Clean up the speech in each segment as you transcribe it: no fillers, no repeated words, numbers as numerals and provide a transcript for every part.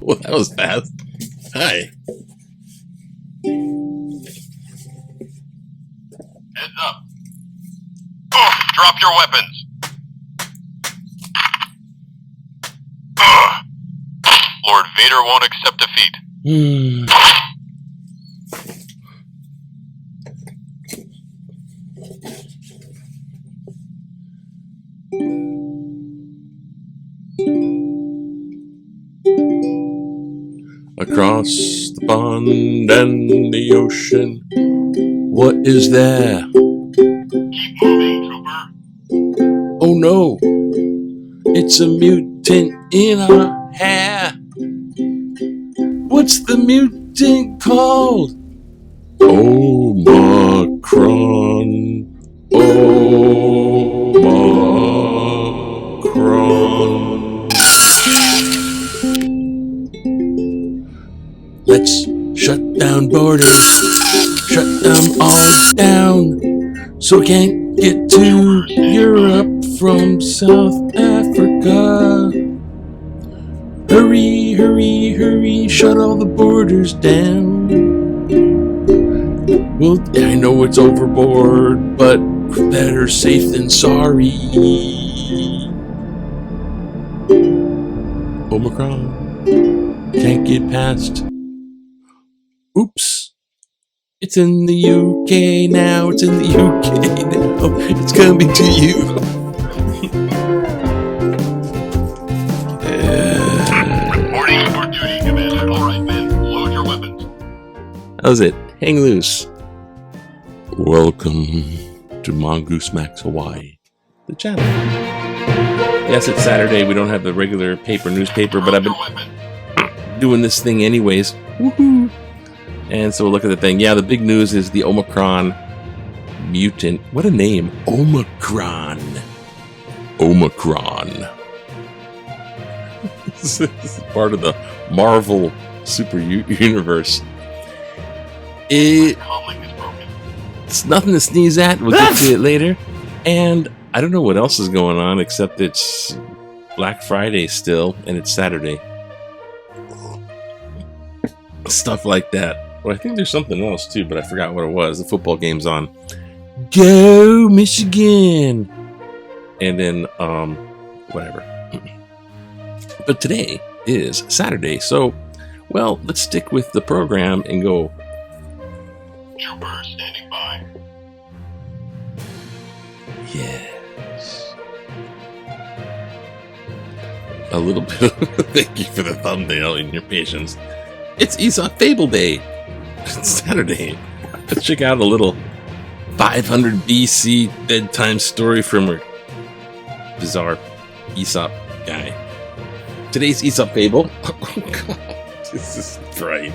Well, that was fast. Hi. Heads up. Drop your weapons. Lord Vader won't accept defeat. Across the pond and the ocean, what is there? Keep moving, trooper. Oh no, it's a mutant in our hair. What's the mutant called? Omicron. Omicron. Let's shut down borders. Shut them all down. So we can't get to Europe from South Africa. Hurry, hurry, hurry, shut all the borders down. Well, I know it's overboard, but better safe than sorry. Omicron can't get past. Oops. It's in the UK now, it's in the UK now. It's coming to you. Reporting for duty, Commander. All right, men. Load your weapons. How's it? Hang loose. Welcome to Mongoose Max Hawaii, the channel. Yes, it's Saturday. We don't have the regular newspaper, but I've been doing this thing anyways. Woohoo! And so we'll look at the thing. Yeah, the big news is the Omicron mutant. What a name. Omicron. Omicron. This is part of the Marvel super universe. It's nothing to sneeze at. We'll get to it later. And I don't know what else is going on except it's Black Friday still and it's Saturday. Stuff like that. Well, I think there's something else too, but I forgot what it was. The football game's on. Go Michigan! And then, whatever. But today is Saturday, so, well, let's stick with the program and go. Trooper standing by. Yes. A little bit. Thank you for the thumbnail and your patience. It's Aesop Fable Day. It's Saturday. Let's check out a little 500 BC bedtime story from a bizarre Aesop guy. Today's Aesop Fable. Oh God, this is bright.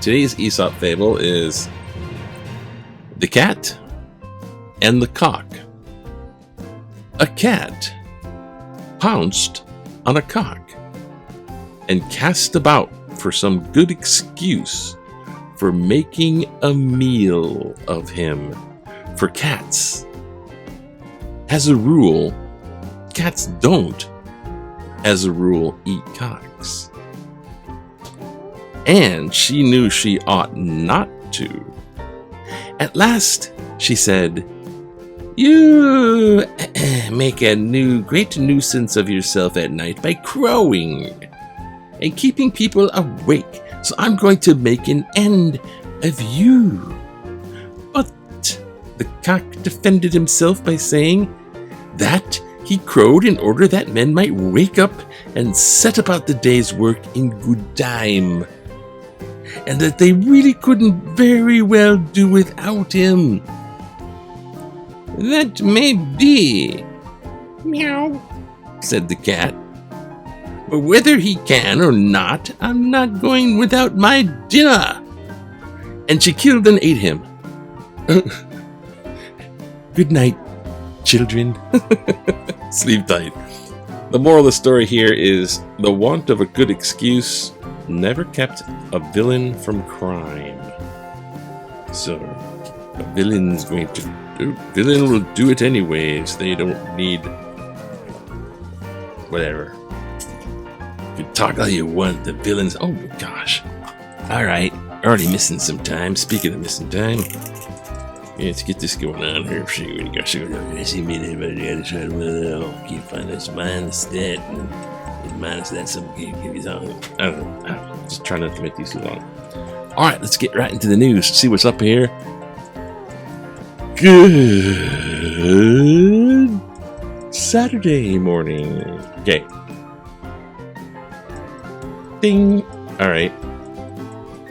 Today's Aesop Fable is The Cat and the Cock. A cat pounced on a cock and cast about for some good excuse for making a meal of him. For cats, as a rule, cats don't, as a rule, eat cocks. And she knew she ought not to. At last, she said, "You make a great nuisance of yourself at night by crowing and keeping people awake, so I'm going to make an end of you." But the cock defended himself by saying that he crowed in order that men might wake up and set about the day's work in good time, and that they really couldn't very well do without him. "That may be," meow, said the cat. "But whether he can or not, I'm not going without my dinner." And she killed and ate him. Good night, children. Sleep tight. The moral of the story here is the want of a good excuse never kept a villain from crime. So, a villain will do it anyways. They don't need whatever. can talk all you want, the villains. Oh, gosh. All right. Already missing some time. Speaking of missing time, let's get this going on here. See what you got. I see me anybody the other side. Well, keep finding this minus that. And minus that. Some give you something. I don't know. Just trying not to make these too long. All right. Let's get right into the news. See what's up here. Good Saturday morning. Okay. Ding. All right.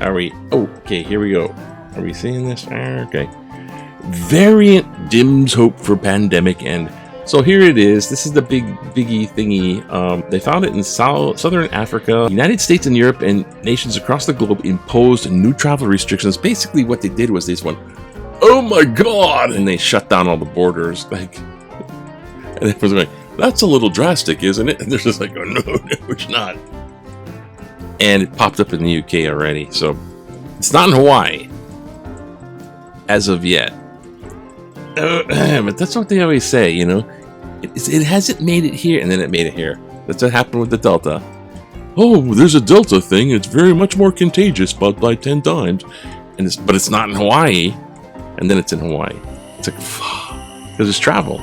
Are we? Oh, okay. Here we go. Are we seeing this? Okay. Variant dims hope for pandemic end. So here it is. This is the biggie thingy. They found it in southern Africa. United States and Europe and nations across the globe imposed new travel restrictions. Basically, what they did was this one. Oh my God! And they shut down all the borders. Like, and everyone's like, "That's a little drastic, isn't it?" And they're just like, "Oh no, it's not." And it popped up in the UK already, so it's not in Hawaii as of yet. But that's what they always say, you know. It hasn't made it here, and then it made it here. That's what happened with the Delta. Oh, there's a Delta thing. It's very much more contagious, but by 10 times. But it's not in Hawaii, and then it's in Hawaii. It's like, because it's travel.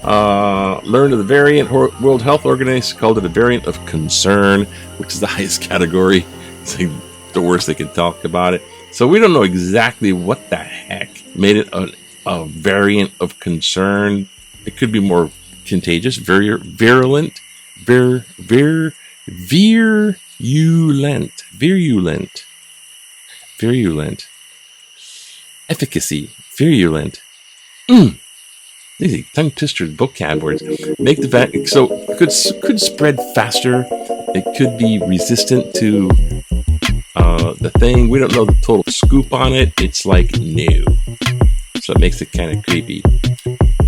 Learned of the variant. World Health Organization called it a variant of concern, which is the highest category. It's like the worst they can talk about it. So we don't know exactly what the heck made it a variant of concern. It could be more contagious, virulent. Efficacy, virulent. These tongue twisters, vocab words. Make the vaccine so it could spread faster. It could be resistant to the thing. We don't know the total scoop on it. It's like new, so it makes it kind of creepy.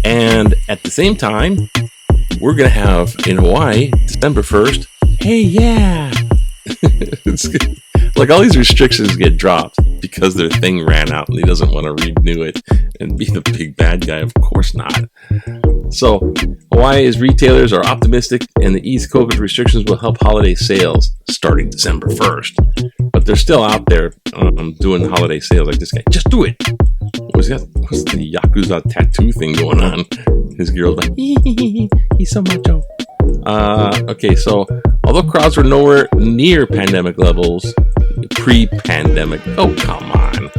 And at the same time, we're gonna have in Hawaii December 1st. Hey, yeah, it's good. Like all these restrictions get dropped because their thing ran out and he doesn't want to renew it and be the big bad guy. Of course not. So Hawaii's retailers are optimistic and the eased COVID restrictions will help holiday sales starting December 1st. But they're still out there doing holiday sales like this guy. Just do it. What's the Yakuza tattoo thing going on? His girl's like, he's so macho. Okay, so although crowds were nowhere near pandemic levels, pre-pandemic, oh come on,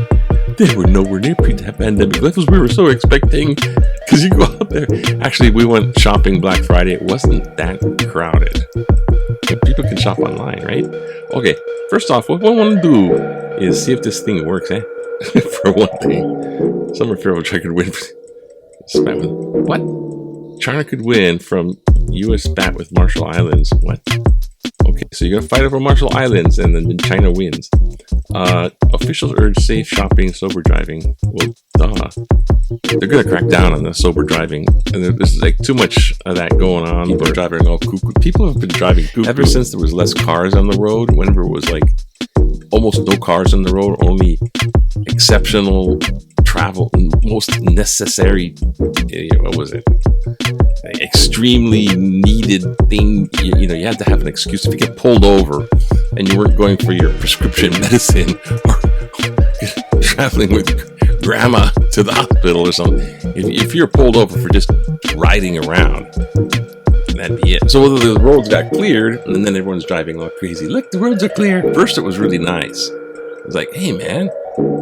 they were nowhere near pre-pandemic levels. We were so expecting, because you go out there. Actually, we went shopping Black Friday. It wasn't that crowded. But people can shop online, right? Okay, first off, what I want to do is see if this thing works, eh? For one thing, Summer Fair which I could win. What? China could win from U.S. bat with Marshall Islands. What? Okay, so you're gonna fight over Marshall Islands, and then China wins. Officials urge safe shopping, sober driving. Well, they're gonna crack down on the sober driving, and there's like too much of that going on. People are driving all cuckoo. People have been driving cuckoo ever since there was less cars on the road. Whenever it was like almost no cars on the road, only exceptional travel, most necessary. What was it? Extremely needed thing. You know, you had to have an excuse if you get pulled over and you weren't going for your prescription medicine or traveling with grandma to the hospital or something. If you're pulled over for just riding around, that'd be it. So the roads got cleared, and then everyone's driving all crazy. Look, the roads are clear. First, it was really nice. It was like, hey, man,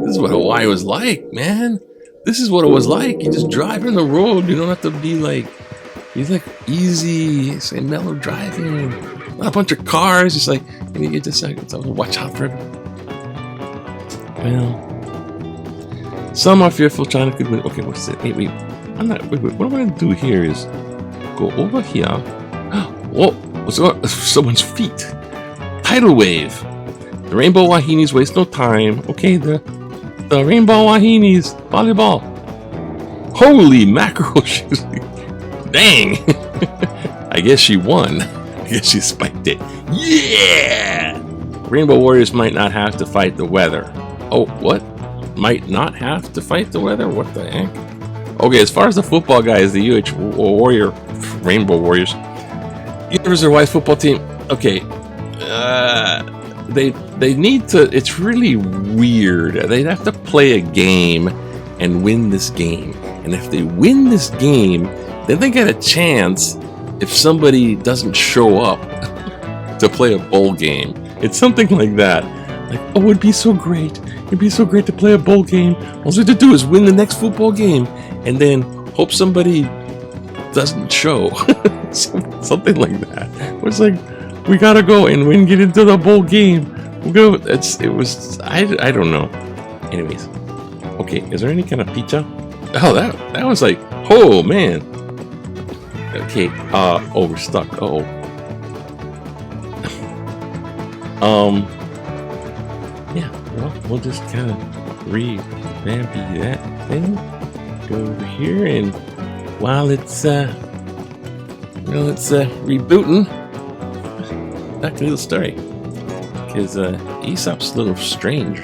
this is what Hawaii was like, man. This is what it was like. You just drive on the road. You don't have to be like, it's like easy, say mellow driving. Not a bunch of cars. It's like, and you just like, watch out for it. Well, some are fearful China could win. Okay, what's it? Wait. I'm not. Wait. What I'm going to do here is go over here. Whoa! What's on someone's feet? Tidal wave. The rainbow wahinis waste no time. Okay, the rainbow wahinis volleyball. Holy mackerel! Dang! I guess she won. I guess she spiked it. Yeah! Rainbow warriors might not have to fight the weather. Oh, what? Might not have to fight the weather? What the heck? Okay, as far as the football guys, the W.H.O. Rainbow Warriors, University of Hawaii football team Okay. They need to. It's really weird. They'd have to play a game and win this game. And if they win this game, then they get a chance if somebody doesn't show up to play a bowl game. It's something like that. Like, oh, it'd be so great. It'd be so great to play a bowl game. All you have to do is win the next football game and then hope somebody doesn't show. Something like that. It's like, we gotta go and win, get into the bowl game. We'll go. I don't know. Anyways. Okay, is there any kind of pizza? Oh, that was like, oh man. Okay, oh, we're stuck. Uh-oh. Yeah, well, we'll just kind of revamp that thing. Go over here, and while it's rebooting, back to the story. Because Aesop's a little strange.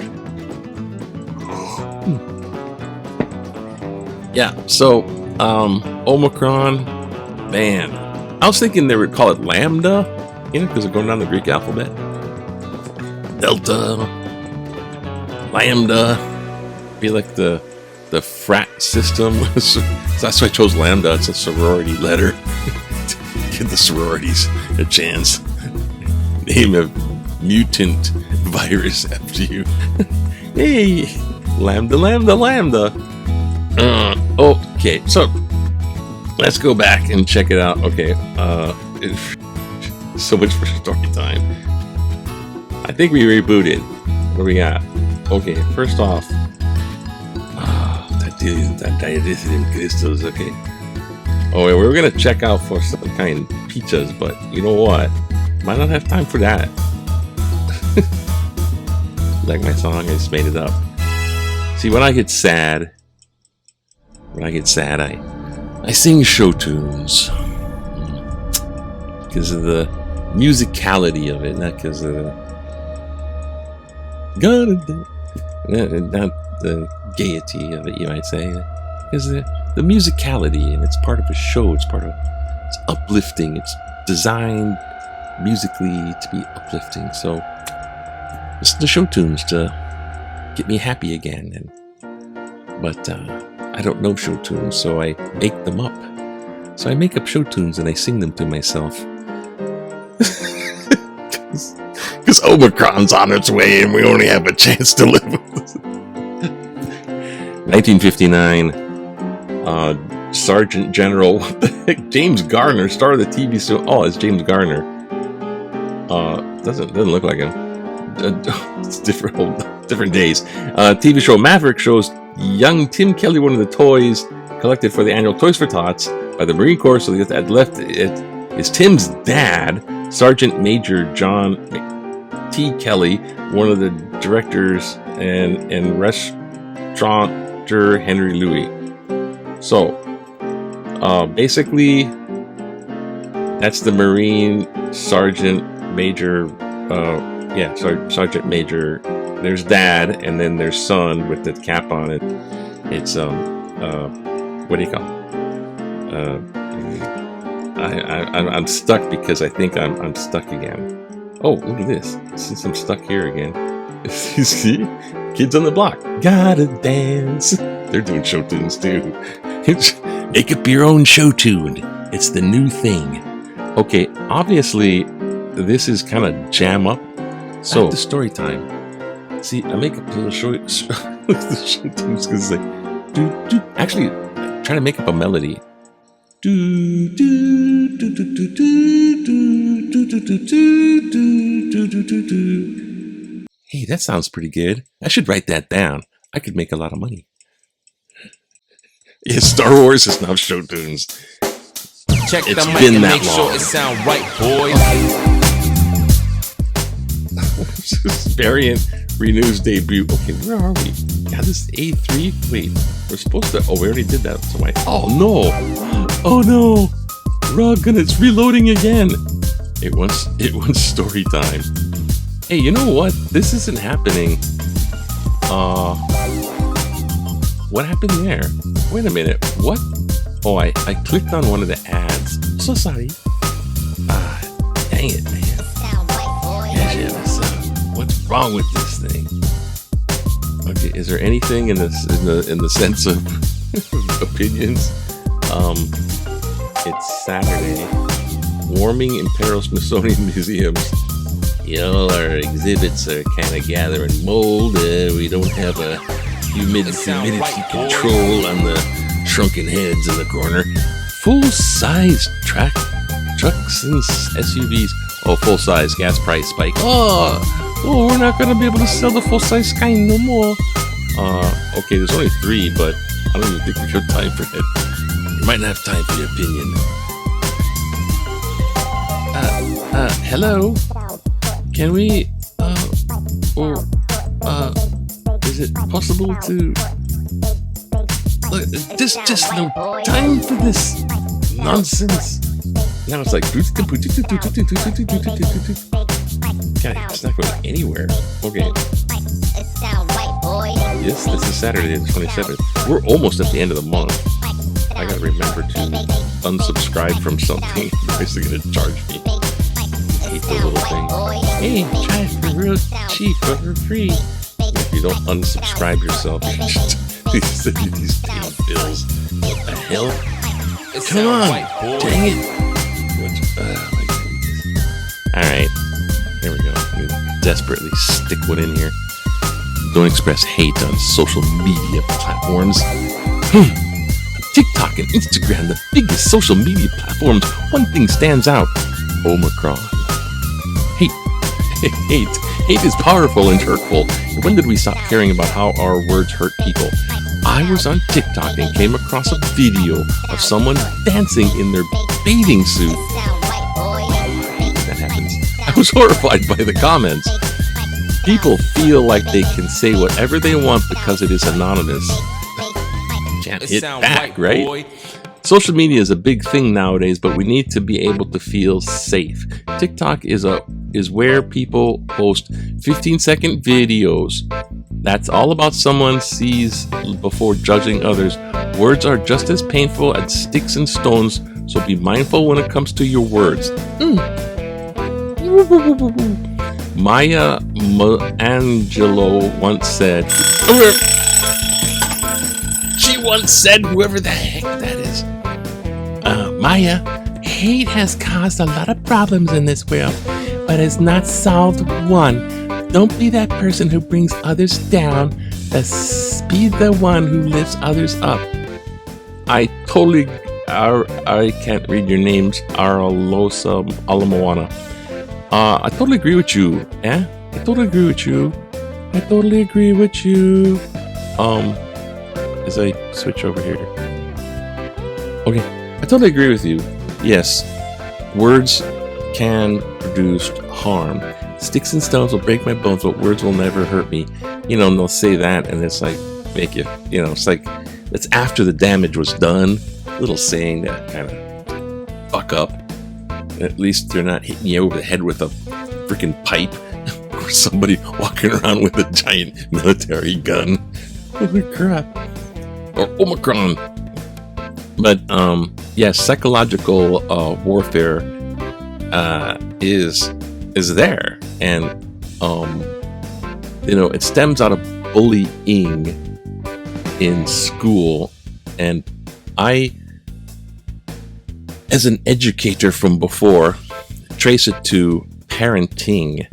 Yeah, so Omicron, man. I was thinking they would call it Lambda, because they're going down the Greek alphabet. Delta, Lambda, be like the frat system. So that's why I chose Lambda. It's a sorority letter. Give the sororities a chance. Name a mutant virus after you. Hey, Lambda, Lambda, Lambda. Okay, so let's go back and check it out. Okay, so much for story time. I think we rebooted. What do we got? Okay, first off, Dietitian crystals. Okay. Oh, we were gonna check out for some kind of pizzas, but you know what? Might not have time for that. Like my song, I just made it up. See, when I get sad, I sing show tunes because of the musicality of it, not because of not the gaiety of it, you might say, because the musicality, and it's part of a show. It's uplifting. It's designed musically to be uplifting. So it's the show tunes to get me happy again. But I don't know show tunes, so I make them up. So I make up show tunes and I sing them to myself. Because Omicron's on its way and we only have a chance to live with it. 1959, Sergeant General, what the heck? James Garner, star of the TV show. Oh, it's James Garner. Doesn't look like him. It's different days. TV show Maverick shows young Tim Kelly one of the toys collected for the annual Toys for Tots by the Marine Corps. So that left it is Tim's dad, Sergeant Major John T. Kelly, one of the directors and restaurateur Henry Louis. So basically, that's the Marine Sergeant Major. Sergeant Major. There's dad, and then there's son with the cap on it. It's what do you call it? I'm stuck because I think I'm stuck again. Oh, look at this! Since I'm stuck here again, you see, kids on the block gotta dance. They're doing show tunes too. Make up your own show tune. It's the new thing. Okay, obviously, this is kind of jam up. So the story time. See, I make up little show tunes because it's like do. Actually, try to make up a melody. Do do do do do do do do do do. Hey, that sounds pretty good. I should write that down. I could make a lot of money. Yeah, Star Wars is now show tunes. Check it's the mic been and that make long. sure it sound right, boys. Variant renews debut. Okay, where are we? Yeah, this is A3. Wait, we're supposed to. Oh, we already did that. So oh no! Oh no! Rug, and it's reloading again. It wants story time. Hey, you know what? This isn't happening. What happened there? Wait a minute. What? Oh, I clicked on one of the ads. So sorry. Dang it, man. wrong with this thing? Okay, is there anything in the sense of opinions? It's Saturday. Warming in Imperial Smithsonian Museums. All our exhibits are kind of gathering mold. We don't have a humidity control on the shrunken heads in the corner. Full-size trucks and SUVs. Oh, full-size gas price spike. Oh, we're not going to be able to sell the full-size kind no more. Okay, there's only 3, but I don't even think we have time for it. You might not have time for your opinion. Hello? Can we, is it possible to, look, there's just no time for this nonsense. Now it's like, okay, it's not going anywhere. Okay. Yes, this is Saturday the 27th. We're almost at the end of the month. I gotta remember to unsubscribe from something. Otherwise they're gonna charge me. I hate those little things. Hey, try it for real cheap, but for free. If you don't unsubscribe yourself, you just send you these damn bills. What the hell? Come on, dang it. Alright, here we go. You desperately stick one in here. Don't express hate on social media platforms. TikTok and Instagram, the biggest social media platforms. One thing stands out. Omicron. Hate is powerful and hurtful. When did we stop caring about how our words hurt people? I was on TikTok and came across a video of someone dancing in their bathing suit. I hate when that happens. I was horrified by the comments. People feel like they can say whatever they want because it is anonymous. Can't hit back, right? Social media is a big thing nowadays, but we need to be able to feel safe. TikTok is where people post 15-second videos. That's all about someone sees before judging others. Words are just as painful as sticks and stones, so be mindful when it comes to your words. Maya Angelou once said, whoever the heck that is, Maya, hate has caused a lot of problems in this world, but has not solved one. Don't be that person who brings others down. Be the one who lifts others up. I can't read your names, Aralosa Alamoana. I totally agree with you. I totally agree with you. As I switch over here. Okay, I totally agree with you. Yes, words can produce harm. Sticks and stones will break my bones, but words will never hurt me. And they'll say that, and it's like, make you, it's like, it's after the damage was done. Little saying that kind of fuck up. At least they're not hitting you over the head with a freaking pipe or somebody walking around with a giant military gun. Holy crap. Or Omicron. But, yes, psychological warfare is there. And, it stems out of bullying in school. And I, as an educator from before, trace it to parenting.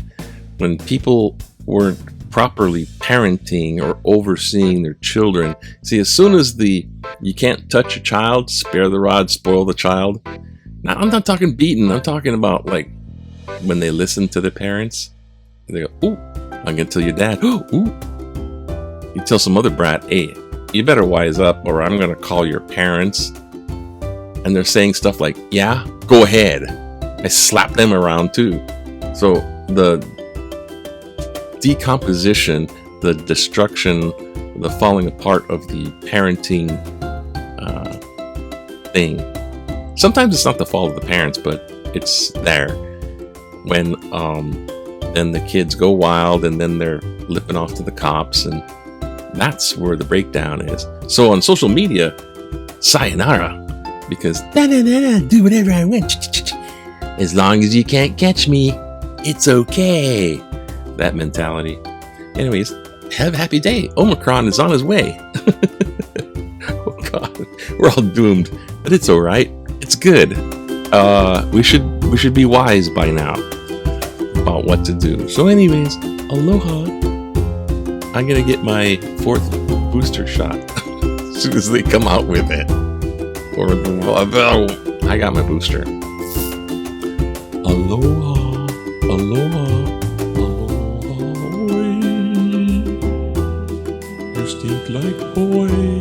When people weren't properly parenting or overseeing their children. See, as soon as you can't touch a child, spare the rod, spoil the child. Now, I'm not talking beating. I'm talking about like when they listen to their parents. They go, ooh, I'm going to tell your dad. Ooh. You tell some other brat, hey, you better wise up or I'm going to call your parents. And they're saying stuff like, yeah, go ahead. I slap them around too. So the decomposition, the destruction, the falling apart of the parenting thing. Sometimes it's not the fault of the parents, but it's there. When then the kids go wild and then they're lipping off to the cops, and that's where the breakdown is. So on social media, sayonara, because do whatever I want. As long as you can't catch me, it's okay. that mentality. Anyways, have a happy day. Omicron is on his way. Oh God, we're all doomed, but it's all right. It's good. We should be wise by now about what to do. So, anyways, aloha. I'm gonna get my 4th booster shot as soon as they come out with it. Or I got my booster. Aloha, aloha. You stink like boy.